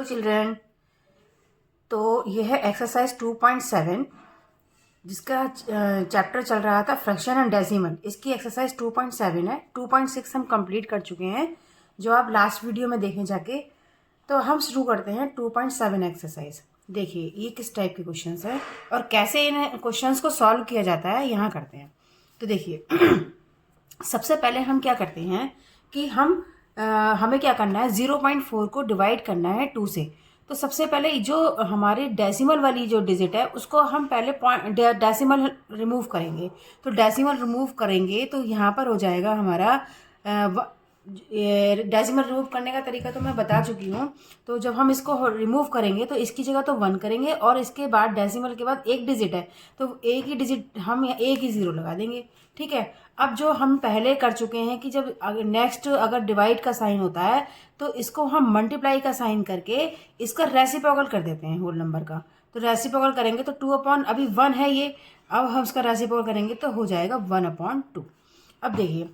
Children. तो ये है एक्सरसाइज 2.7 जिसका चैप्टर चल रहा था फ्रैक्शन एंड डेसिमल। इसकी एक्सरसाइज 2.7 है। 2.6 हम कंप्लीट कर चुके हैं, जो आप लास्ट वीडियो में देखें जाके। तो हम शुरू करते हैं 2.7 एक्सरसाइज। देखिए ये किस टाइप के क्वेश्चंस है और कैसे इन क्वेश्चंस को सॉल्व किया जाता है, यहाँ करते हैं। तो देखिए सबसे पहले हम क्या करते हैं कि हमें क्या करना है, 0.4 को डिवाइड करना है 2 से। तो सबसे पहले जो हमारी डेसिमल वाली जो डिजिट है उसको हम पहले डेसिमल रिमूव करेंगे। तो डेसिमल रिमूव करेंगे तो यहाँ पर हो जाएगा हमारा डेसिमल रिमूव करने का तरीका तो मैं बता चुकी हूँ। तो जब हम इसको रिमूव करेंगे तो इसकी जगह तो 1 करेंगे और इसके बाद डेसिमल के बाद एक डिजिट है तो एक ही डिजिट हम एक ही 0 लगा देंगे। ठीक है। अब जो हम पहले कर चुके हैं कि जब नेक्स्ट अगर डिवाइड का साइन होता है तो इसको हम मल्टीप्लाई का साइन करके इसका रेसिप्रोकल कर देते हैं होल नंबर का। तो रेसिप्रोकल करेंगे तो 2 अभी 1 है ये, अब हम इसका रेसिप्रोकल करेंगे तो हो जाएगा 1/2। अब देखिए,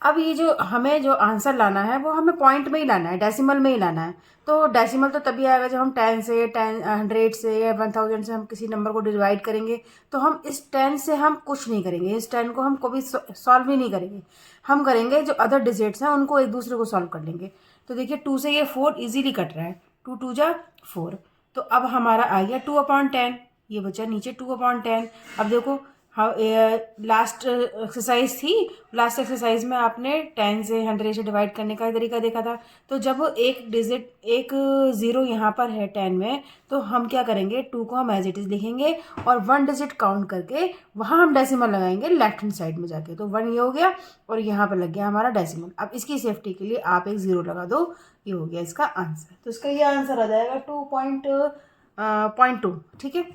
अब ये जो हमें जो आंसर लाना है वो हमें पॉइंट में ही लाना है, डेसिमल में ही लाना है। तो डेसिमल तो तभी आएगा जब हम 10 से 100 से या 1000 से हम किसी नंबर को डिवाइड करेंगे। तो हम इस 10 से हम कुछ नहीं करेंगे, इस 10 को हम कभी सॉल्व ही नहीं करेंगे। हम करेंगे जो अदर डिजिट्स हैं उनको एक दूसरे को सॉल्व कर लेंगे। तो देखिए 2 से ये 4 इजीली कट रहा है, 2 2 जा 4। तो अब हमारा आ गया 2/10, ये बचा नीचे 2/10। अब देखो हाँ, लास्ट एक्सरसाइज थी, लास्ट एक्सरसाइज में आपने 10 से 100 से डिवाइड करने का तरीका देखा था। तो जब एक डिजिट एक 0 यहाँ पर है 10 में, तो हम क्या करेंगे, 2 को हम एज इट इज लिखेंगे और 1 डिजिट काउंट करके वहाँ हम डेसिमल लगाएंगे लेफ्ट हैंड साइड में जाके। तो 1 ये हो गया और यहाँ पर लग गया हमारा डेसिमल। अब इसकी सेफ्टी के लिए आप एक 0 लगा दो, ये हो गया इसका आंसर। तो इसका ये आंसर आ जाएगा 2.2। ठीक है।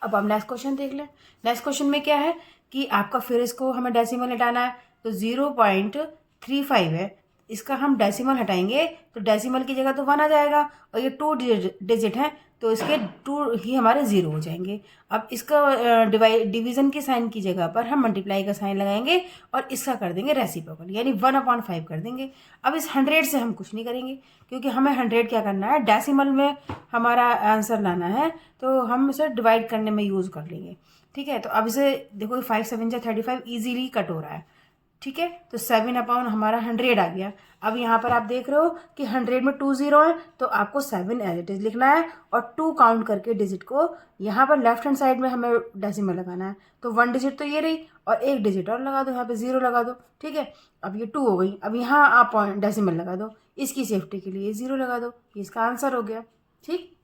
अब हम नेक्स्ट क्वेश्चन देख लें। नेक्स्ट क्वेश्चन में क्या है कि आपका फिर इसको हमें डेसिमल हटाना है। तो 0.35 है, इसका हम डेसिमल हटाएंगे तो डेसिमल की जगह तो 1 आ जाएगा और ये 2 डिजिट है तो इसके 2 ही हमारे 0 हो जाएंगे। अब इसका डिवीजन के साइन की जगह पर हम मल्टीप्लाई का साइन लगाएंगे और इसका कर देंगे रेसिप्रोकल, यानी 1/5 कर देंगे। अब इस 100 से हम कुछ नहीं करेंगे क्योंकि हमें 100 क्या करना है, डेसिमल में हमारा आंसर लाना है, तो हम इसे डिवाइड करने में यूज़ कर लेंगे। ठीक है। तो अब इसे देखो 5 7 जा 35 ईजीली कट हो रहा है। ठीक है। तो 7/, हमारा 100 आ गया। अब यहाँ पर आप देख रहे हो कि 100 में 2 0 है तो आपको 7 एज इट इज लिखना है और 2 काउंट करके डिजिट को यहाँ पर लेफ्ट हैंड साइड में हमें डेसिमल लगाना है। तो 1 डिजिट तो ये रही और एक डिजिट और लगा दो, यहाँ पे 0 लगा दो। ठीक है। अब ये 2 हो गई, अब यहाँ आप डेसिमल लगा दो, इसकी सेफ्टी के लिए 0 लगा दो, ये इसका आंसर हो गया। ठीक।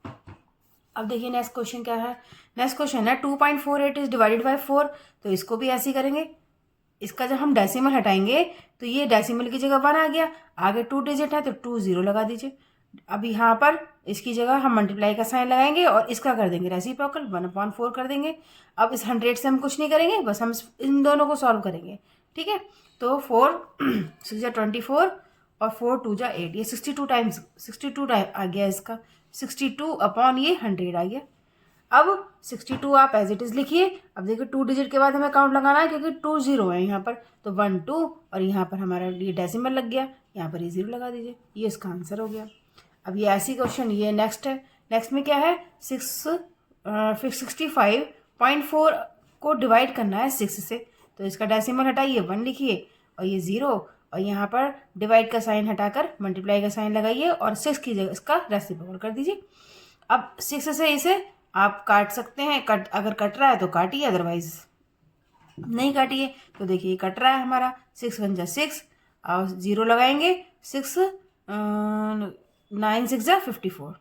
अब देखिए नेक्स्ट क्वेश्चन क्या है। नेक्स्ट क्वेश्चन है 2.48 इज डिवाइडेड बाय 4। तो इसको भी ऐसे ही करेंगे। इसका जब हम डेसिमल हटाएंगे तो ये डेसिमल की जगह 1 आ गया, आगे 2 डिजिट है तो 2 0 लगा दीजिए। अब यहाँ पर इसकी जगह हम मल्टीप्लाई का साइन लगाएंगे और इसका कर देंगे रेसिप्रोकल, 1/4 कर देंगे। अब इस 100 से हम कुछ नहीं करेंगे, बस हम इन दोनों को सॉल्व करेंगे। ठीक है। तो 4 6 जा 24 और 4 2 जा 8, ये 62 टाइम्स 62 आ गया इसका। 62 ये 100 आ गया। अब 62 आप एज इट इज लिखिए। अब देखिए 2 डिजिट के बाद हमें काउंट लगाना है क्योंकि 2 0 है यहाँ पर, तो 1 2 और यहाँ पर हमारा ये डेसिमल लग गया, यहाँ पर ये 0 लगा दीजिए, ये इसका आंसर हो गया। अब ये ऐसी क्वेश्चन, ये नेक्स्ट है। नेक्स्ट में क्या है, 65.4 को डिवाइड करना है 6 से। तो इसका डेसिमल हटाइए, 1 लिखिए और ये 0 और यहाँ पर डिवाइड का साइन हटाकर मल्टीप्लाई का साइन लगाइए और 6 की जगह इसका रेसिप्रोकल कर दीजिए। अब 6 से इसे आप काट सकते हैं, अगर कट रहा है तो काटिए, अदरवाइज नहीं काटिए। तो देखिए कट रहा है हमारा, 6 1 जा 6 और 0 लगाएंगे, 6 9 6 जा 54।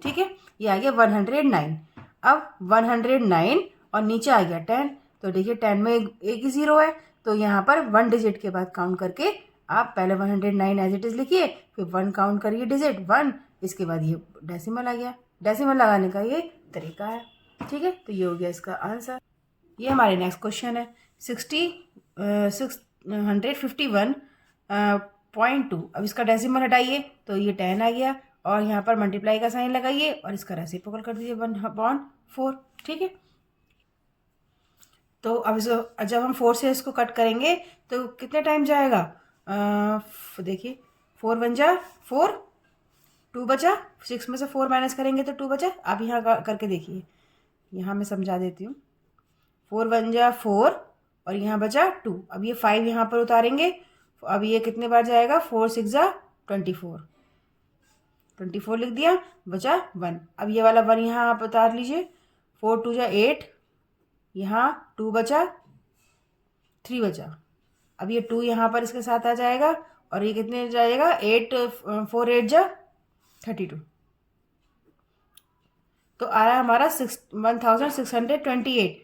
ठीक है। ये आ गया 109। अब 109 और नीचे आ गया 10। तो देखिए 10 में एक ही 0 है तो यहाँ पर 1 डिजिट के बाद काउंट करके आप पहले 109 एज इट इज लिखिए, फिर 1 काउंट करिए डिजिट 1, इसके बाद ये डेसिमल आ गया। डेसिमल लगाने का ये तरीका है। ठीक है। तो ये हो गया इसका आंसर। ये हमारे नेक्स्ट क्वेश्चन है 651.2। अब इसका डेसिमल हटाइए तो ये 10 आ गया और यहाँ पर मल्टीप्लाई का साइन लगाइए और इसका रेसिप्रोकल कर दीजिए 1/4। ठीक है। तो अब जब हम 4 से इसको कट करेंगे तो कितने टाइम जाएगा, देखिए 4 1 जा 4 2 बचा, 6 में से 4 माइनस करेंगे तो 2 बचा। आप यहाँ करके देखिए, यहाँ मैं समझा देती हूँ। 4 1 जा 4 और यहाँ बचा 2। अब ये 5 यहाँ पर उतारेंगे, अब ये कितने बार जाएगा, 4 6 जा 24 लिख दिया, बचा 1। अब ये वाला 1 यहाँ आप उतार लीजिए, 4 2 जा 8, यहाँ 2 बचा, 3 बचा। अब ये 2 यहाँ पर इसके साथ आ जाएगा और ये कितने जाएगा, 8 4 8 जा 32। तो आ रहा है हमारा 1628।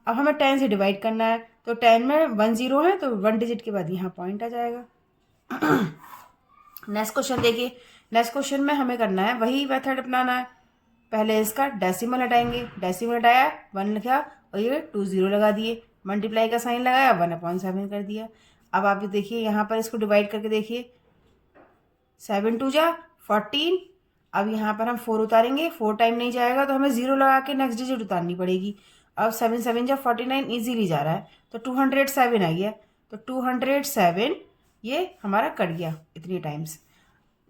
अब हमें 10 से डिवाइड करना है, तो 10 में 1 0 है, तो 1 डिजिट के बाद यहाँ पॉइंट आ जाएगा। नेक्स्ट क्वेश्चन देखिए। नेक्स्ट क्वेश्चन में हमें करना है, वही मेथड अपनाना है। पहले इसका डेसिमल हटाएंगे, डेसिमल हटाया 1 लिखा और ये 2 0 लगा दिए, मल्टीप्लाई का साइन लगाया 1/7 कर दिया। अब आप देखिए यहाँ पर इसको डिवाइड करके देखिए, 7 2 जा 14। अब यहाँ पर हम 4 उतारेंगे, 4 टाइम नहीं जाएगा तो हमें 0 लगा के नेक्स्ट डिजिट उतारनी पड़ेगी। अब 7 7 जा 49 ईजीली जा रहा है, तो 207 आ गया। तो 207 ये हमारा कट गया इतनी टाइम्स।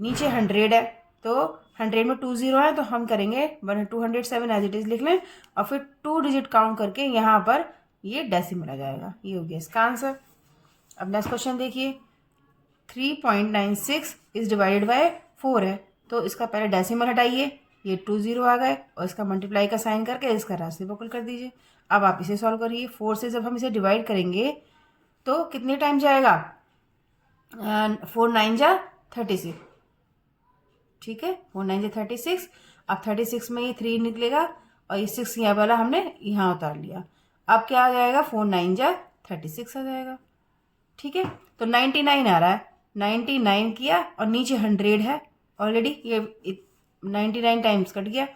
नीचे 100 है, तो 100 में 2 0 है, तो हम करेंगे 207 एज इट इज लिख लें और फिर 2 डिजिट काउंट करके यहाँ पर ये डेसिमल आ जाएगा। ये हो गया इसका आंसर। अब नेक्स्ट क्वेश्चन देखिए, 3.96 इज डिवाइडेड बाय 4 है, तो इसका पहले डेसिमल हटाइए, ये 2 0 आ गए और इसका मल्टीप्लाई का साइन करके इसका रेसिप्रोकल कर दीजिए। अब आप इसे सॉल्व करिए। 4 से जब हम इसे डिवाइड करेंगे तो कितने टाइम जाएगा, 4 9 जा 36, ठीक है, 4 9 जा 36। अब 36 में ये 3 निकलेगा और ये 6 यहाँ वाला हमने यहाँ उतार लिया। अब क्या आ जाएगा, 4 9 जा 36 आ जाएगा, ठीक है। तो 99 आ रहा है, 99 किया और नीचे 100 है ऑलरेडी, ये 99 टाइम्स कट गया।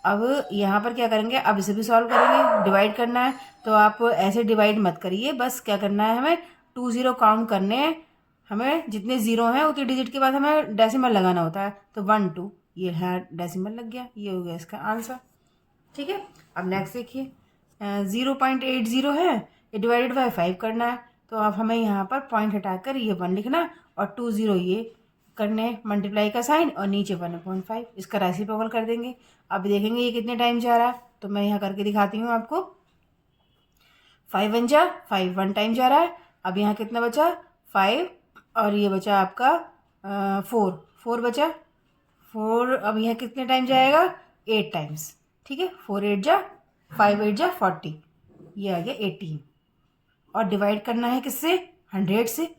अब यहाँ पर क्या करेंगे, अब इसे भी सॉल्व करेंगे, डिवाइड करना है। तो आप ऐसे डिवाइड मत करिए, बस क्या करना है, हमें 2 0 काउंट करने हैं, हमें जितने 0 हैं उतने डिजिट के बाद हमें डेसिमल लगाना होता है। तो 1 2 ये है डेसिमल लग गया, ये हो गया इसका आंसर, ठीक है। अब नेक्स्ट देखिए, 0.80 है, ये डिवाइडेड बाय 5 करना है, तो अब हमें यहाँ पर पॉइंट हटाकर ये 1 लिखना और 2 0 ये करने, मल्टीप्लाई का साइन और नीचे 1/5, इसका रेसिप्रोकल कर देंगे। अब देखेंगे ये कितने टाइम जा रहा है, तो मैं यहाँ करके दिखाती हूँ आपको। 5 1 जा 5 1 टाइम जा रहा है। अब यहाँ कितना बचा, 5 और ये बचा आपका 4 बचा, 4। अब यहाँ कितने टाइम जाएगा, 8 टाइम्स, ठीक है। 4 8 जा 5 8 जा 40, ये आ गया 18। और डिवाइड करना है किससे, 100 से।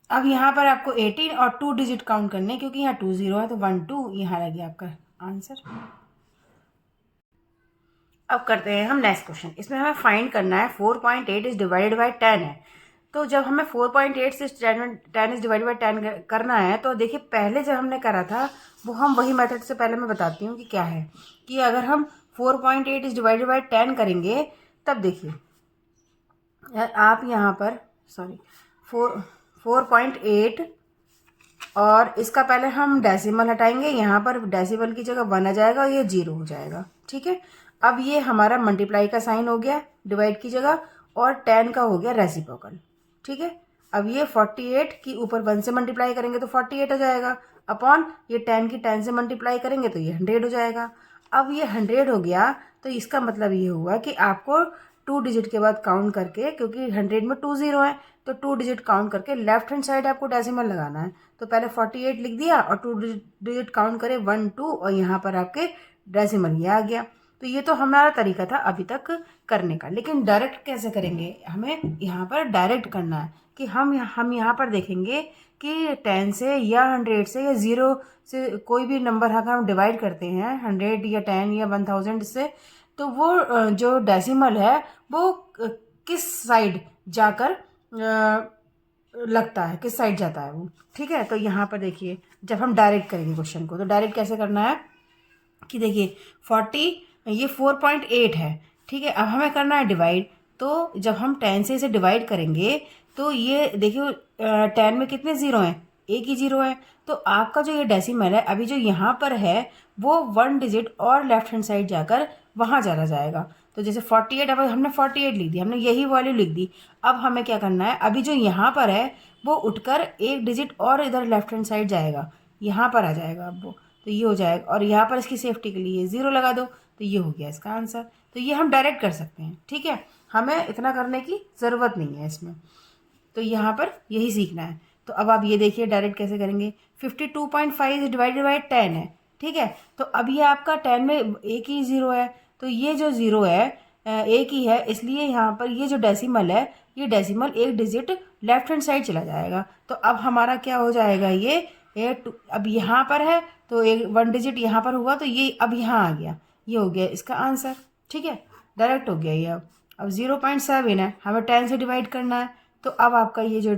अब यहाँ पर आपको 18 और 2 डिजिट काउंट करने, क्योंकि यहाँ 2 0 है, तो 1 2 यहाँ लग गया आपका आंसर। अब करते हैं हम नेक्स्ट क्वेश्चन। इसमें हमें फाइंड करना है 4.8 इज डिवाइडेड बाय 10 है। तो जब हमें 4.8 से 10 इज डिवाइडेड बाय 10 करना है, तो देखिए पहले जब हमने करा था वो हम वही मेथड से पहले मैं बताती हूँ कि क्या है, कि अगर हम 4.8 इज डिवाइडेड बाय 10 करेंगे, तब देखिए आप यहाँ पर 4.8 और इसका पहले हम डेसिमल हटाएंगे, यहाँ पर डेसिमल की जगह 1 आ जाएगा और ये 0 हो जाएगा, ठीक है। अब ये हमारा मल्टीप्लाई का साइन हो गया डिवाइड की जगह और 10 का हो गया रेसिप्रोकल, ठीक है। अब ये 48 की ऊपर 1 से मल्टीप्लाई करेंगे तो 48 हो जाएगा, अपॉन ये 10 की 10 से मल्टीप्लाई करेंगे तो ये 100 हो जाएगा। अब ये 100 हो गया, तो इसका मतलब ये हुआ कि आपको 2 डिजिट के बाद काउंट करके, क्योंकि 100 में 2 0 है, तो 2 डिजिट काउंट करके लेफ्ट हैंड साइड आपको डेसिमल लगाना है। तो पहले 48 लिख दिया और 2 डिजिट काउंट करे 1 2 और यहाँ पर आपके डेसिमल ये आ गया। तो ये तो हमारा तरीका था अभी तक करने का, लेकिन डायरेक्ट कैसे करेंगे, हमें यहाँ पर डायरेक्ट करना है कि हम यहाँ पर देखेंगे कि 10 से या 100 से या 0 से कोई भी नंबर अगर हम डिवाइड करते हैं 100 या 10 या 1000 से, तो वो जो डेसिमल है वो किस साइड जाकर लगता है, किस साइड जाता है वो, ठीक है। तो यहाँ पर देखिए जब हम डायरेक्ट करेंगे क्वेश्चन को, तो डायरेक्ट कैसे करना है कि देखिए 40 ये 4.8 है, ठीक है। अब हमें करना है डिवाइड, तो जब हम 10 से इसे डिवाइड करेंगे तो ये देखिए 10 में कितने 0 हैं, एक ही 0 है। तो आपका जो ये डेसिमल है अभी जो यहाँ पर है वो 1 डिजिट और लेफ्ट हैंड साइड जाकर वहाँ चला जाएगा। तो तो जैसे 48, अब हमने 48 लिख दी, हमने यही वैल्यू लिख दी। अब हमें क्या करना है, अभी जो यहाँ पर है वो उठकर एक डिजिट और इधर लेफ्ट हैंड साइड जाएगा, यहाँ पर आ जाएगा अब वो, तो ये हो जाएगा। और यहाँ पर इसकी सेफ्टी के लिए 0 लगा दो, तो ये हो गया इसका आंसर। तो ये हम डायरेक्ट कर सकते हैं, ठीक है, हमें इतना करने की ज़रूरत नहीं है इसमें। तो यहाँ पर यही सीखना है। तो अब आप ये देखिए डायरेक्ट कैसे करेंगे। 52.5 डिवाइडेड बाई 10 है, ठीक है। तो अब ये आपका 10 में एक ही ज़ीरो है, तो ये जो ज़ीरो है एक ही है, इसलिए यहाँ पर ये जो डेसिमल है, ये डेसिमल एक डिजिट लेफ्ट हैंड साइड चला जाएगा। तो अब हमारा क्या हो जाएगा, ये अब यहाँ पर है तो एक 1 डिजिट यहाँ पर हुआ, तो ये अब यहाँ आ गया, ये हो गया इसका आंसर, ठीक है, डायरेक्ट हो गया ये। अब 0.7 है, हमें 10 से डिवाइड करना है, तो अब आपका ये जो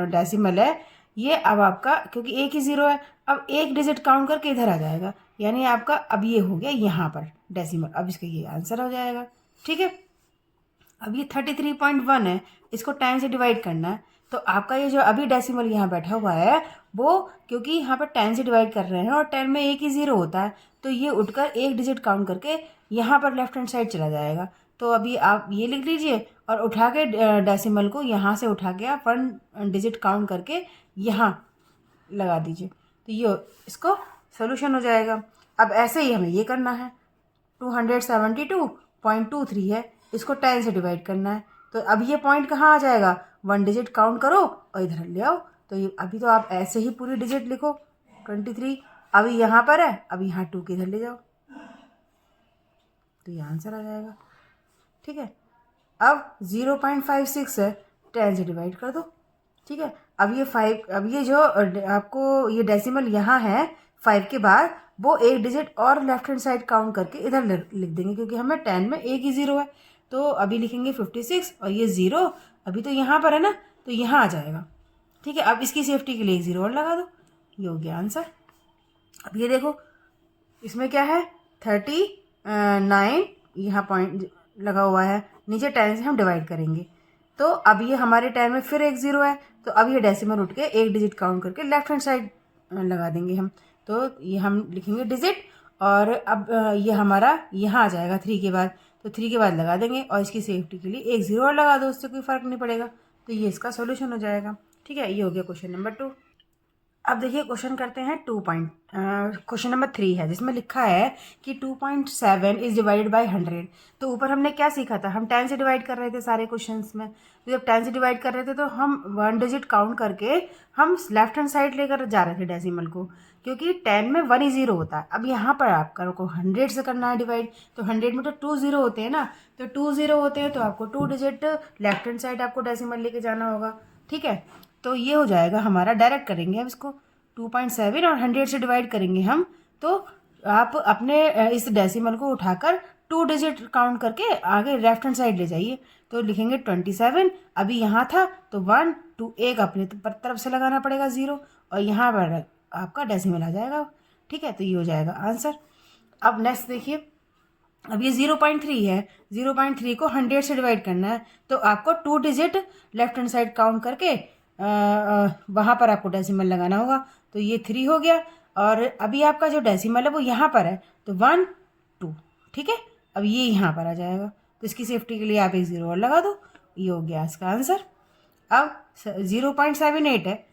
डेसिमल है ये अब आपका, क्योंकि एक ही ज़ीरो है, अब एक डिजिट काउंट करके इधर आ जाएगा, यानी आपका अब ये हो गया यहाँ पर डेसिमल, अब इसका ये आंसर हो जाएगा, ठीक है। अब ये 33.1 है, इसको 10 से डिवाइड करना है, तो आपका ये जो अभी डेसिमल यहाँ बैठा हुआ है वो, क्योंकि यहाँ पर 10 से डिवाइड कर रहे हैं और 10 में एक ही ज़ीरो होता है, तो ये उठकर एक डिजिट काउंट करके यहाँ पर लेफ्ट हैंड साइड चला जाएगा। तो अभी आप ये लिख लीजिए और उठा के डेसिमल को यहाँ से उठा के आप 1 डिजिट काउंट करके यहाँ लगा दीजिए, तो ये इसको सोल्यूशन हो जाएगा। अब ऐसे ही हमें ये करना है, 272.23 है, इसको 10 से डिवाइड करना है, तो अब ये पॉइंट कहाँ आ जाएगा, 1 डिजिट काउंट करो और इधर ले आओ। तो ये अभी तो आप ऐसे ही पूरी डिजिट लिखो 23, अभी यहाँ पर है, अब यहाँ 2 के इधर ले जाओ, तो ये आंसर आ जाएगा, ठीक है। अब 0.56 है, 10 से डिवाइड कर दो, ठीक है। अब ये 5, अब ये जो आपको ये डेसिमल यहाँ है 5 के बाद, वो एक डिजिट और लेफ्ट हैंड साइड काउंट करके इधर लिख देंगे, क्योंकि हमें 10 में एक ही ज़ीरो है, तो अभी लिखेंगे 56 और ये ज़ीरो अभी तो यहाँ पर है ना, तो यहाँ आ जाएगा, ठीक है। अब इसकी सेफ्टी के लिए एक ज़ीरो और लगा दो, ये हो गया आंसर। अब ये देखो इसमें क्या है, 39 यहाँ पॉइंट लगा हुआ है, नीचे 10 से हम डिवाइड करेंगे, तो अब ये हमारे 10 में फिर एक ज़ीरो है, तो अब ये डेसिमल उठ के एक डिजिट काउंट करके लेफ्ट हैंड साइड लगा देंगे हम, तो ये हम लिखेंगे डिजिट, और अब ये हमारा यहाँ आ जाएगा 3 के बाद, तो 3 के बाद लगा देंगे और इसकी सेफ्टी के लिए एक ज़ीरो और लगा दो, उससे कोई फ़र्क नहीं पड़ेगा, तो ये इसका सोल्यूशन हो जाएगा, ठीक है। ये हो गया क्वेश्चन नंबर 2। अब देखिए क्वेश्चन करते हैं क्वेश्चन नंबर 3 है, जिसमें लिखा है कि 2.7 इज डिवाइडेड बाय 100। तो ऊपर हमने क्या सीखा था, हम 10 से डिवाइड कर रहे थे सारे क्वेश्चंस में, तो जब 10 से डिवाइड कर रहे थे तो हम 1 डिजिट काउंट करके हम लेफ्ट हैंड साइड लेकर जा रहे थे डेसिमल को, क्योंकि 10 में 1 ही ज़ीरो होता है। अब यहाँ पर आपका को 100 से करना है डिवाइड, तो 100 में तो 2 ज़ीरो होते हैं ना, तो 2 ज़ीरो होते हैं, तो आपको 2 डिजिट लेफ्ट हैंड साइड आपको डेसिमल लेके जाना होगा, ठीक है। तो ये हो जाएगा हमारा, डायरेक्ट करेंगे हम इसको, 2.7 और 100 से डिवाइड करेंगे हम, तो आप अपने इस डेसिमल को उठाकर 2 डिजिट काउंट करके आगे लेफ्ट हैंड साइड ले जाइए, तो लिखेंगे 27, अभी यहाँ था तो 1 2 एक अपने तरफ से लगाना पड़ेगा 0, और यहाँ पर आपका डेसिमल आ जाएगा, ठीक है। तो ये हो जाएगा आंसर। अब नेक्स्ट देखिए, अब ये 0.3 है, 0.3 को 100 से डिवाइड करना है, तो आपको 2 digit left hand side count करके वहाँ पर आपको डेसिमल लगाना होगा, तो ये 3 हो गया, और अभी आपका जो डेसिमल है वो यहाँ पर है, तो 1 2, ठीक है। अब ये यहाँ पर आ जाएगा, तो इसकी सेफ्टी के लिए आप एक ज़ीरो और लगा दो, ये हो गया इसका आंसर। अब 0.78 है,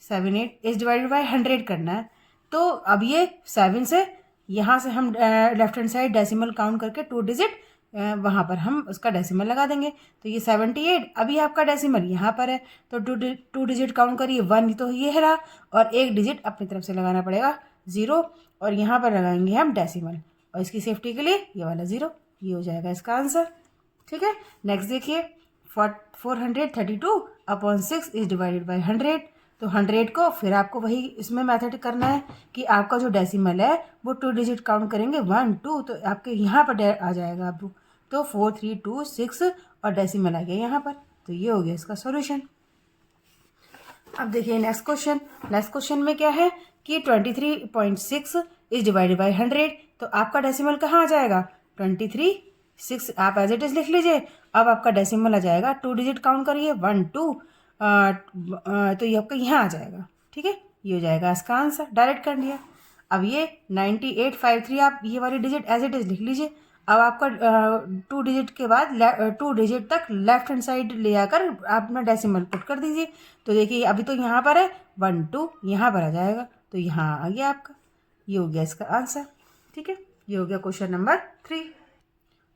78 इज डिवाइडेड बाय 100 करना है, तो अब ये 7 से यहाँ से हम left hand side decimal count करके 2 डिजिट वहाँ पर हम उसका डेसिमल लगा देंगे, तो ये 78, अभी आपका डेसिमल यहाँ पर है, तो 2 डिजिट काउंट करिए, 1 तो ये है रहा, और एक डिजिट अपनी तरफ से लगाना पड़ेगा 0, और यहाँ पर लगाएंगे हम डेसिमल, और इसकी सेफ्टी के लिए ये वाला 0, ये हो जाएगा इसका आंसर, ठीक है। नेक्स्ट देखिए, 432/6 इज डिवाइडेड बाई 100, तो 100 को फिर आपको वही इसमें मेथड करना है कि आपका जो डेसिमल है वो 2 डिजिट काउंट करेंगे 1 2, तो आपके यहाँ पर आ जाएगा अब, तो 4326 और डेसिमल आ गया यहाँ पर, तो ये हो गया इसका सॉल्यूशन। अब देखिए नेक्स्ट क्वेश्चन में क्या है कि 23.6 इज डिवाइडेड बाई 100, तो आपका डेसिमल कहाँ आ जाएगा, 23.6 आप एज इट इज लिख लीजिए। अब आपका डेसिमल आ जाएगा, 2 डिजिट काउंट करिए 1 2, तो ये आपका यहाँ आ जाएगा, ठीक है। ये हो जाएगा इसका आंसर, डायरेक्ट कर लिया। अब ये 9853 आप ये वाली डिजिट एज इट इज लिख लीजिए। अब आपका 2 डिजिट के बाद 2 डिजिट तक लेफ्ट हैंड साइड ले आकर आप अपना डेसिमल पुट कर दीजिए। तो देखिए अभी तो यहाँ पर है 1 2, यहाँ पर आ जाएगा, तो यहाँ आ गया आपका, ये हो गया इसका आंसर। ठीक है, ये हो गया क्वेश्चन नंबर 3।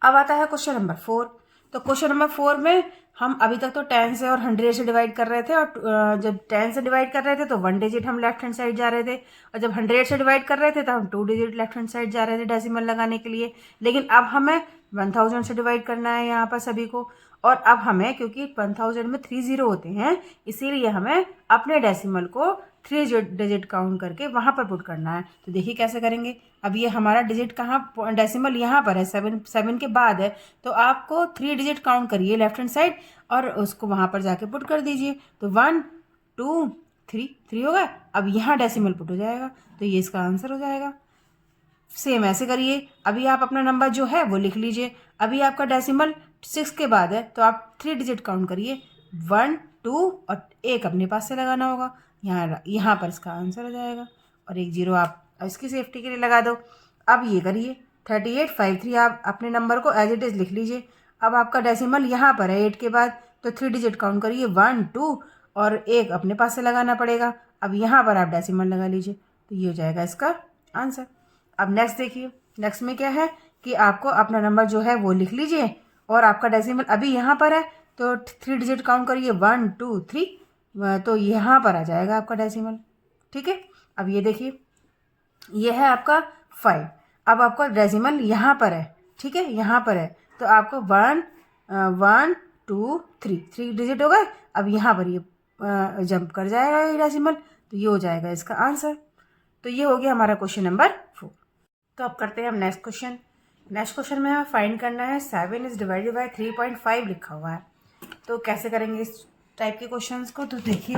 अब आता है क्वेश्चन नंबर 4। तो क्वेश्चन नंबर 4 में हम अभी तक तो 10 से और 100 से डिवाइड कर रहे थे, और जब 10 से डिवाइड कर रहे थे तो 1 डिजिट हम लेफ्ट हैंड साइड जा रहे थे, और जब 100 से डिवाइड कर रहे थे तो हम 2 डिजिट लेफ्ट हैंड साइड जा रहे थे डेसिमल लगाने के लिए। लेकिन अब हमें 1000 से डिवाइड करना है यहाँ पर सभी को, और अब हमें क्योंकि 1000 में 3 जीरो होते हैं, इसीलिए हमें अपने डेसिमल को 3 डिजिट काउंट करके वहाँ पर पुट करना है। तो देखिए कैसे करेंगे। अब ये हमारा डिजिट कहाँ, डेसिमल यहाँ पर है, 7 के बाद है, तो आपको 3 डिजिट काउंट करिए लेफ्ट हैंड साइड और उसको वहाँ पर जाके पुट कर दीजिए। तो 1 2 3 होगा। अब यहाँ डेसिमल पुट हो जाएगा, तो ये इसका आंसर हो जाएगा। सेम ऐसे करिए। अभी आप अपना नंबर जो है वो लिख लीजिए। अभी आपका डेसिमल 6 के बाद है, तो आप 3 डिजिट काउंट करिए, 1 2 और 1 अपने पास से लगाना होगा, यहाँ पर इसका आंसर हो जाएगा। और 1 0 आप इसकी सेफ्टी के लिए लगा दो। अब ये करिए 3853, आप अपने नंबर को एज इट इज़ लिख लीजिए। अब आपका डेसिमल यहाँ पर है 8 के बाद, तो 3 डिजिट काउंट करिए, 1 2 और 1 अपने पास से लगाना पड़ेगा। अब यहाँ पर आप डेसिमल लगा लीजिए, तो ये हो जाएगा इसका आंसर। अब नेक्स्ट देखिए, नेक्स्ट में क्या है कि आपको अपना नंबर जो है वो लिख लीजिए, और आपका डेसिमल अभी यहाँ पर है, तो 3 डिजिट काउंट करिए, 1 2 3, तो यहाँ पर आ जाएगा आपका डेसिमल। ठीक है, अब ये देखिए, ये है आपका 5। अब आपका डेसिमल यहाँ पर है, ठीक है, यहाँ पर है, तो आपको 1 1 2 3 डिजिट हो गए। अब यहाँ पर ये जंप कर जाएगा ये डेसिमल, तो ये हो जाएगा इसका आंसर। तो ये हो गया हमारा क्वेश्चन नंबर 4। तो अब करते हैं हम नेक्स्ट क्वेश्चन। नेक्स्ट क्वेश्चन में हमें फाइंड करना है 7 इज डिवाइडेड बाय 3.5 लिखा हुआ है। तो कैसे करेंगे इस टाइप के क्वेश्चंस को। तो देखिए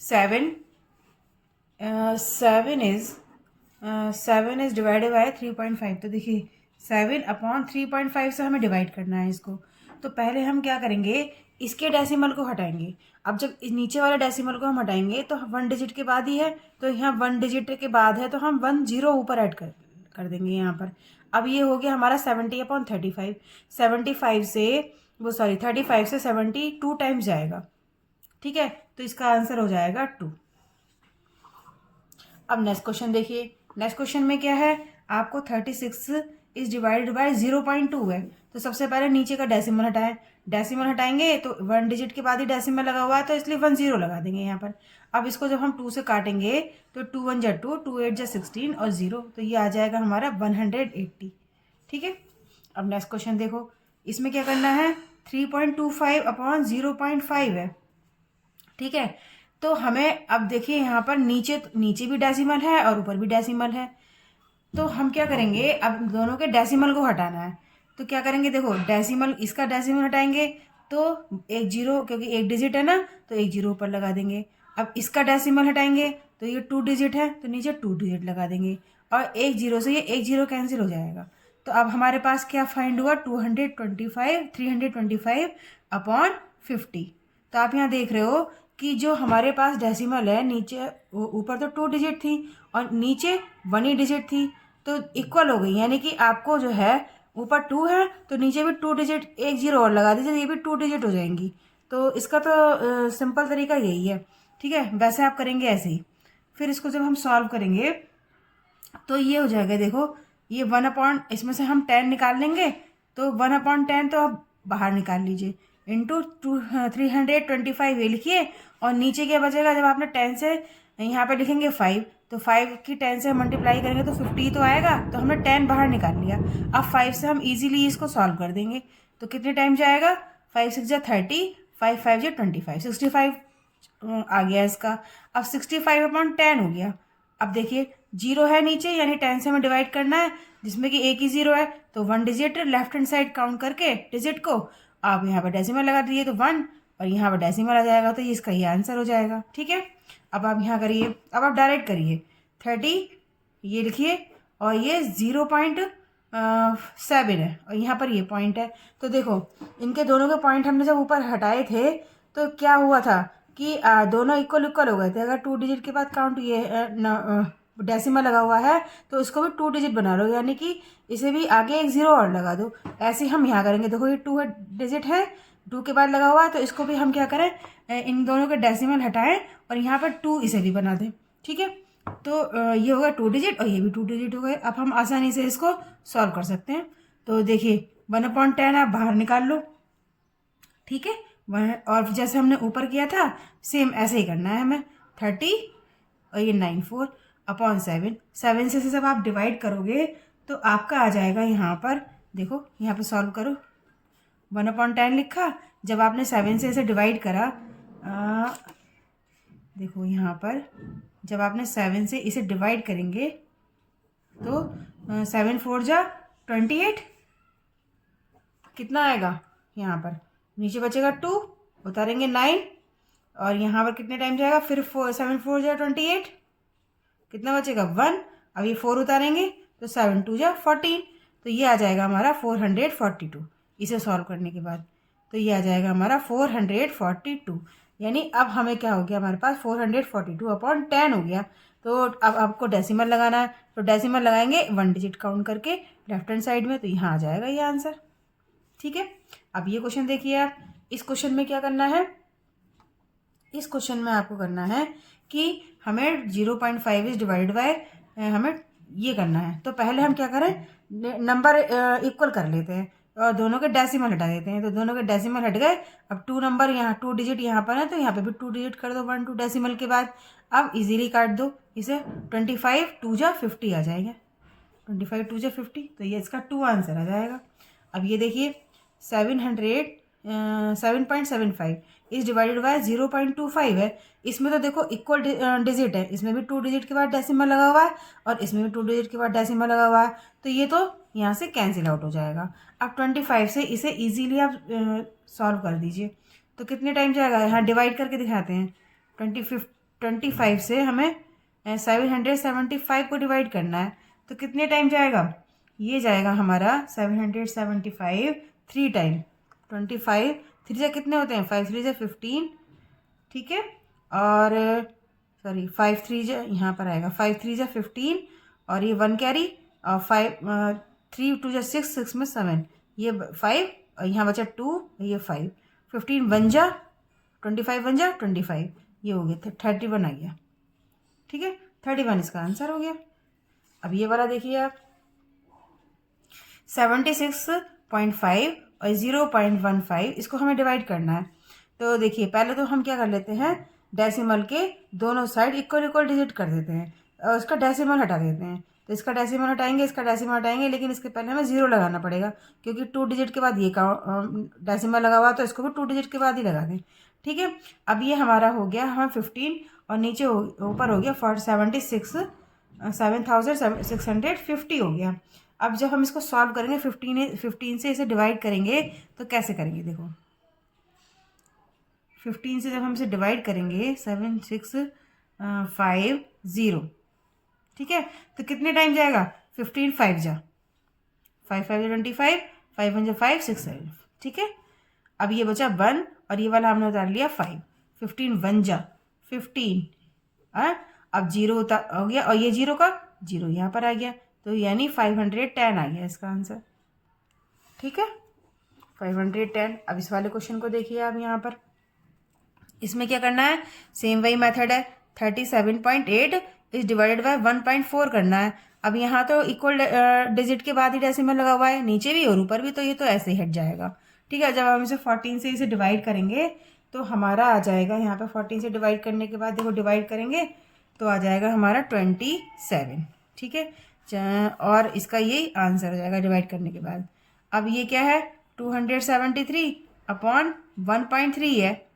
7 इज डिवाइडेड बाय 3.5। तो देखिए 7 अपॉन 3.5 से हमें डिवाइड करना है इसको। तो पहले हम क्या करेंगे, इसके डेसिमल को हटाएंगे। अब जब इस नीचे वाले डेसिमल को हम हटाएंगे तो 1 डिजिट के बाद ही है, तो यहाँ 1 डिजिट के बाद है, तो हम 1 0 ऊपर ऐड कर देंगे यहाँ पर। अब ये हो गया हमारा 70 अपॉन 35। 35 से 70 2 टाइम्स जाएगा। ठीक है, तो इसका आंसर हो जाएगा 2। अब नेक्स्ट क्वेश्चन देखिए। नेक्स्ट क्वेश्चन में क्या है, आपको 36 इज डिवाइडेड बाय 0.2 है। तो सबसे पहले नीचे का डेसिमल हटाएं। डेसिमल हटाएंगे तो 1 डिजिट के बाद ही डेसिमल लगा हुआ है, तो इसलिए 1 0 लगा देंगे यहाँ पर। अब इसको जब हम 2 से काटेंगे तो 2 1 जा 2, 2 8 जा 16 और 0, तो ये आ जाएगा हमारा 180। ठीक है, अब नेक्स्ट क्वेश्चन देखो। इसमें क्या करना है, 3.25 अपॉन 0.5 है। ठीक है, तो हमें अब देखिए यहाँ पर नीचे भी डेसिमल है और ऊपर भी डेसिमल है। तो हम क्या करेंगे, अब दोनों के डेसिमल को हटाना है। तो क्या करेंगे, देखो डेसिमल, इसका डेसिमल हटाएंगे तो 1 0, क्योंकि 1 डिजिट है ना, तो 1 0 ऊपर लगा देंगे। अब इसका डेसिमल हटाएंगे तो ये 2 डिजिट है, तो नीचे 2 डिजिट लगा देंगे, और 1 0 से ये 1 0 कैंसिल हो जाएगा। तो अब हमारे पास क्या फाइंड हुआ, 325 अपॉन 50। तो आप यहाँ देख रहे हो कि जो हमारे पास डेसिमल है, नीचे ऊपर तो 2 डिजिट थी और नीचे 1 ही डिजिट थी, तो इक्वल हो गई। यानी कि आपको जो है ऊपर 2 है तो नीचे भी 2 डिजिट, 1 0 और लगा दीजिए, ये भी 2 डिजिट हो जाएंगी। तो इसका तो सिंपल तरीका यही है। ठीक है, वैसे आप करेंगे ऐसे ही। फिर इसको जब हम सॉल्व करेंगे तो ये हो जाएगा, देखो ये 1 अपॉन, इसमें से हम 10 निकाल लेंगे, तो 1/10 तो आप बाहर निकाल लीजिए, इंटू 325 ये लिखिए, और नीचे क्या बचेगा, जब आपने 10 से यहाँ पे लिखेंगे 5, तो 5 की 10 से मल्टीप्लाई करेंगे तो 50 तो आएगा, तो हमने 10 बाहर निकाल लिया। अब 5 से हम इजीली इसको सॉल्व कर देंगे। तो कितने टाइम जाएगा, 5 6 जा 30, 5 5 जा 25, 65 आ गया इसका। अब 65/10 हो गया। अब देखिए 0 है नीचे, यानी 10 से हमें डिवाइड करना है, जिसमें कि एक ही 0 है, तो 1 digit left hand side count करके डिजिट को आप यहाँ पर डेसिमल लगा दीजिए, तो 1, और यहाँ पर डेसिमल आ जाएगा, तो ये इसका ये आंसर हो जाएगा। ठीक है, अब आप यहाँ करिए, अब आप डायरेक्ट करिए, 30 ये लिखिए, और ये 0.7 है, और यहाँ पर ये पॉइंट है। तो देखो इनके दोनों के पॉइंट हमने जब ऊपर हटाए थे तो क्या हुआ था कि दोनों इक्वल हो गए थे। अगर 2 डिजिट के बाद काउंट, ये डेसिमल लगा हुआ है तो इसको भी 2 डिजिट बना लो, यानी कि इसे भी आगे एक 0 और लगा दो। ऐसे ही हम यहाँ करेंगे। देखो ये 2 डिजिट है, 2 के बाद लगा हुआ है, तो इसको भी हम क्या करें, इन दोनों के डेसिमल हटाएं और यहाँ पर 2 इसे भी बना दें। ठीक है, तो ये होगा 2 डिजिट और ये भी 2 डिजिट हो गए। अब हम आसानी से इसको सॉल्व कर सकते हैं। तो देखिए 1/10 आप बाहर निकाल लो। ठीक है, वह और जैसे हमने ऊपर किया था सेम ऐसे ही करना है हमें। 30 और ये 94/7, 7 से सब आप डिवाइड करोगे तो आपका आ जाएगा यहाँ पर। देखो यहाँ पर सॉल्व करो, 1/10 लिखा, जब आपने 7 से इसे डिवाइड करा, देखो यहाँ पर जब आपने 7 से इसे डिवाइड करेंगे तो 7 4 जा 28, कितना आएगा यहाँ पर, नीचे बचेगा 2, उतारेंगे 9 और यहाँ पर कितने टाइम जाएगा, फिर 7 4 जा 28, कितना बचेगा 1। अब ये 4 उतारेंगे तो 7 2 जा 14, तो ये आ जाएगा हमारा 442 इसे सॉल्व करने के बाद। तो ये आ जाएगा हमारा 442, यानी अब हमें क्या हो गया, हमारे पास 442/10 हो गया। तो अब आपको डेसिमल लगाना है, तो डेसिमल लगाएंगे 1 डिजिट काउंट करके लेफ्ट हैंड साइड में, तो यहाँ आ जाएगा ये आंसर। ठीक है, अब ये क्वेश्चन देखिए आप। इस क्वेश्चन में क्या करना है, इस क्वेश्चन में आपको करना है कि हमें 0.5 इज डिवाइडेड बाय, हमें ये करना है। तो पहले हम क्या करें, नंबर इक्वल कर लेते हैं और दोनों के डेसिमल हटा देते हैं। तो दोनों के डेसिमल हट गए। अब 2 नंबर यहाँ 2 डिजिट यहाँ पर है तो यहाँ पे भी 2 डिजिट कर दो 1 2 डेसिमल के बाद। अब इजीली काट दो इसे, 25 2 जा 50 आ जाएगा, 25 2 जा 50, तो ये इसका 2 आंसर आ जाएगा। अब ये देखिए 7.75 इज डिवाइडेड बाय 0.25 है। इसमें तो देखो इक्वल डिजिट है, इसमें भी 2 डिजिट के बाद डेसिमल लगा हुआ है और इसमें भी 2 डिजिट के बाद डेसिमल लगा हुआ है, तो ये तो यहाँ से कैंसिल आउट हो जाएगा। अब 25 से इसे इजीली आप सॉल्व कर दीजिए। तो कितने टाइम जाएगा, यहाँ डिवाइड करके दिखाते हैं। 25 से हमें 775 को डिवाइड करना है, तो कितने टाइम जाएगा, ये जाएगा हमारा 775 3 टाइम। 25 3 से कितने होते हैं, 5 3 से 15, ठीक है, और सॉरी 5 3 से यहाँ पर आएगा 5 3 से 15 और ये 1 कैरी और 5 3 2 से 6 6 में 7, ये 5 और यहाँ बचा 2, ये 5 15 1 जा 25 1 जा 25, ये हो गया 31 आ गया। ठीक है, 31 इसका आंसर हो गया। अब ये वाला देखिए आप, 76.5 और 0.15 इसको हमें डिवाइड करना है। तो देखिए पहले तो हम क्या कर लेते हैं, डेसिमल के दोनों साइड इक्वल इक्वल डिजिट कर देते हैं और इसका डेसिमल हटा देते हैं। तो इसका डेसिमल हटाएंगे, इसका डेसिमल हटाएंगे, लेकिन इसके पहले हमें 0 लगाना पड़ेगा क्योंकि 2 डिजिट के बाद ये डेसिमल लगा हुआ, तो इसको भी 2 डिजिट के बाद ही लगा दें। ठीक है, अब ये हमारा हो गया हमें 15 और नीचे ऊपर हो गया 76,650 हो गया। अब जब हम इसको सॉल्व करेंगे 15 से इसे डिवाइड करेंगे तो कैसे करेंगे, देखो 15 से जब हम इसे डिवाइड करेंगे 7650, ठीक है, तो कितने टाइम जाएगा, 15 5 जा 5 5 25, 5 1 5 6 7, ठीक है। अब ये बचा 1 और ये वाला हमने उतार लिया 5, 15 1 जा 15, अब 0 उतार हो गया और ये 0 का 0 यहाँ पर आ गया, तो यानी 510 आ गया इसका आंसर। ठीक है, 510। अब इस वाले क्वेश्चन को देखिए आप, यहाँ पर इसमें क्या करना है, सेम वही मेथड है, 37.8 इज डिवाइडेड बाय 1.4 करना है। अब यहाँ तो इक्वल डिजिट के बाद ही डेसिमल लगा हुआ है, नीचे भी और ऊपर भी, तो ये तो ऐसे ही हट जाएगा। ठीक है, जब हम इसे 14 से इसे डिवाइड करेंगे तो हमारा आ जाएगा, यहाँ पर 14 से डिवाइड करने के बाद देखो डिवाइड करेंगे तो आ जाएगा हमारा 27। ठीक है, और इसका यही आंसर हो जाएगा डिवाइड करने के बाद। अब ये क्या है, 273/1.3 है।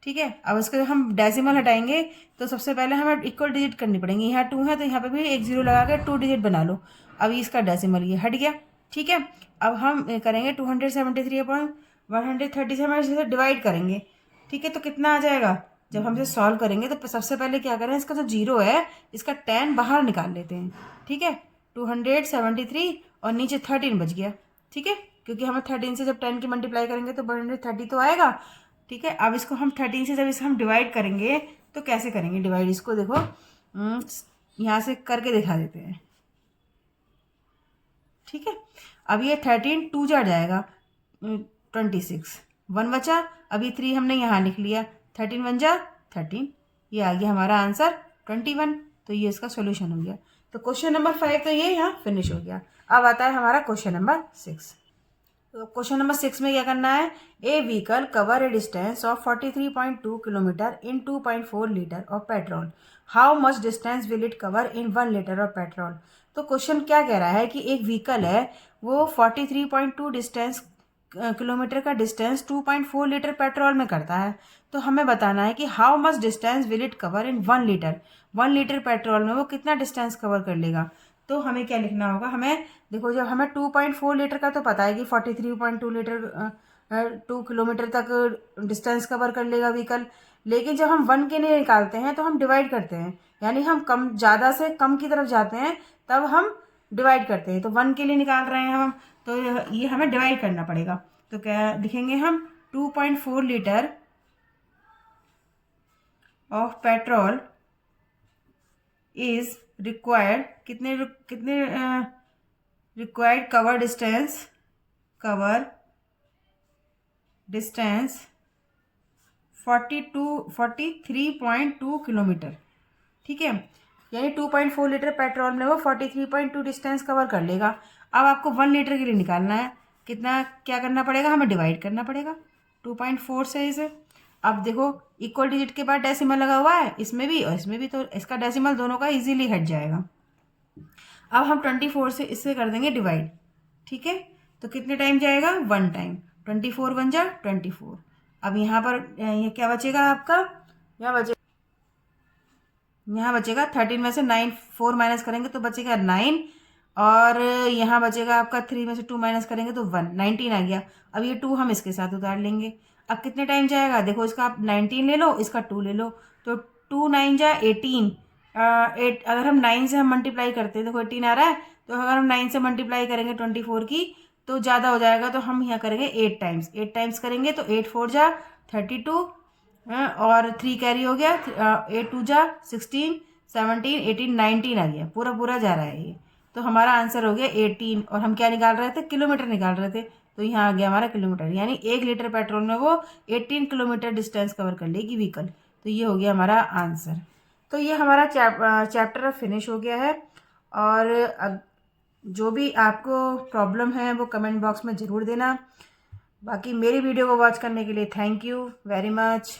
ठीक है, अब इसको हम डेसिमल हटाएंगे तो सबसे पहले हमें इक्वल डिजिट करनी पड़ेंगी। यहाँ 2 है तो यहाँ पे भी एक 0 लगा के 2 डिजिट बना लो। अब इसका डेसिमल ये हट गया। ठीक है, अब हम करेंगे 273/130 से हम इसे डिवाइड करेंगे। ठीक है, तो कितना आ जाएगा, जब हम इसे सॉल्व करेंगे तो सबसे पहले क्या करें, इसका जो 0 है इसका 10 बाहर निकाल लेते हैं। ठीक है, 273 और नीचे 13 बच गया। ठीक है, क्योंकि हमें 13 से जब 10 की मल्टीप्लाई करेंगे तो 130 तो आएगा। ठीक है, अब इसको हम 13 से जब इसे हम डिवाइड करेंगे तो कैसे करेंगे डिवाइड, इसको देखो यहाँ से करके दिखा देते हैं, ठीक है। अब ये 13 2 जा जाएगा 26, 1 बचा। अब ये 3 हमने यहाँ लिख लिया, 13 1 जा 13, ये आ गया हमारा आंसर 21। तो ये इसका सॉल्यूशन हो गया। तो क्वेश्चन नंबर 5 तो ये यहाँ फिनिश हो गया। अब आता है हमारा क्वेश्चन नंबर 6। तो क्वेश्चन नंबर 6 में क्या करना है, a vehicle cover a distance of 43.2 kilometre in 2.4 litre of petrol, how much distance will it cover in 1 litre of petrol. तो क्वेश्चन क्या कह रहा है कि एक व्हीकल है, वो 43.2 डिस्टेंस किलोमीटर का डिस्टेंस 2.4 लीटर पेट्रोल में करता है। तो हमें बताना है कि how much distance will it cover in 1 litre, 1 litre petrol में वो कितना डिस्टेंस कवर कर लेगा। तो हमें क्या लिखना होगा, हमें देखो जब हमें 2.4 लीटर का तो पता है कि 43.2 लीटर 2 किलोमीटर तक डिस्टेंस कवर कर लेगा व्हीकल, लेकिन जब हम 1 के लिए निकालते हैं तो हम डिवाइड करते हैं, यानी हम कम ज़्यादा से कम की तरफ जाते हैं तब हम डिवाइड करते हैं। तो 1 के लिए निकाल रहे हैं हम, तो ये हमें डिवाइड करना पड़ेगा। तो क्या लिखेंगे हम, 2.4 litre of petrol is required, कितने रिक्वायर्ड कवर डिस्टेंस 43.2 किलोमीटर, ठीक है। यानी 2.4 लीटर पेट्रोल में वो 43.2 डिस्टेंस कवर कर लेगा। अब आपको 1 लीटर के लिए निकालना है, कितना क्या करना पड़ेगा, हमें डिवाइड करना पड़ेगा 2.4 से इसे। अब देखो इक्वल डिजिट के बाद डेसिमल लगा हुआ है, इसमें भी और इसमें भी, तो इसका डेसिमल दोनों का इजीली हट जाएगा। अब हम 24 से इससे कर देंगे डिवाइड, ठीक है। तो कितने टाइम जाएगा, 1 टाइम, 24 1 जा 24। अब यहाँ पर ये क्या बचेगा आपका, यहाँ बचेगा 13 में से 9 4 माइनस करेंगे तो बचेगा 9, और यहाँ बचेगा आपका 3 में से 2 माइनस करेंगे तो 1, 19 आ गया। अब ये 2 हम इसके साथ उतार लेंगे। अब कितने टाइम जाएगा, देखो इसका आप 19 ले लो, इसका 2 ले लो, तो 2 9 जा 18, 8 अगर हम 9 से हम मल्टीप्लाई करते हैं, देखो 18 आ रहा है, तो अगर हम 9 से मल्टीप्लाई करेंगे 24 की तो ज़्यादा हो जाएगा, तो हम यहाँ करेंगे 8 टाइम्स करेंगे, तो 8 4 जा 32, और 3 कैरी हो गया, 8 2 जा 16 17 18 19 आ गया, पूरा पूरा जा रहा है ये। तो हमारा आंसर हो गया 18, और हम क्या निकाल रहे थे, किलोमीटर निकाल रहे थे, तो यहाँ आ गया हमारा किलोमीटर, यानी 1 लीटर पेट्रोल में वो 18 किलोमीटर डिस्टेंस कवर कर लेगी व्हीकल। तो ये हो गया हमारा आंसर। तो ये हमारा चैप्टर फिनिश हो गया है। और जो भी आपको प्रॉब्लम है वो कमेंट बॉक्स में ज़रूर देना। बाकी मेरी वीडियो को वॉच करने के लिए थैंक यू वेरी मच।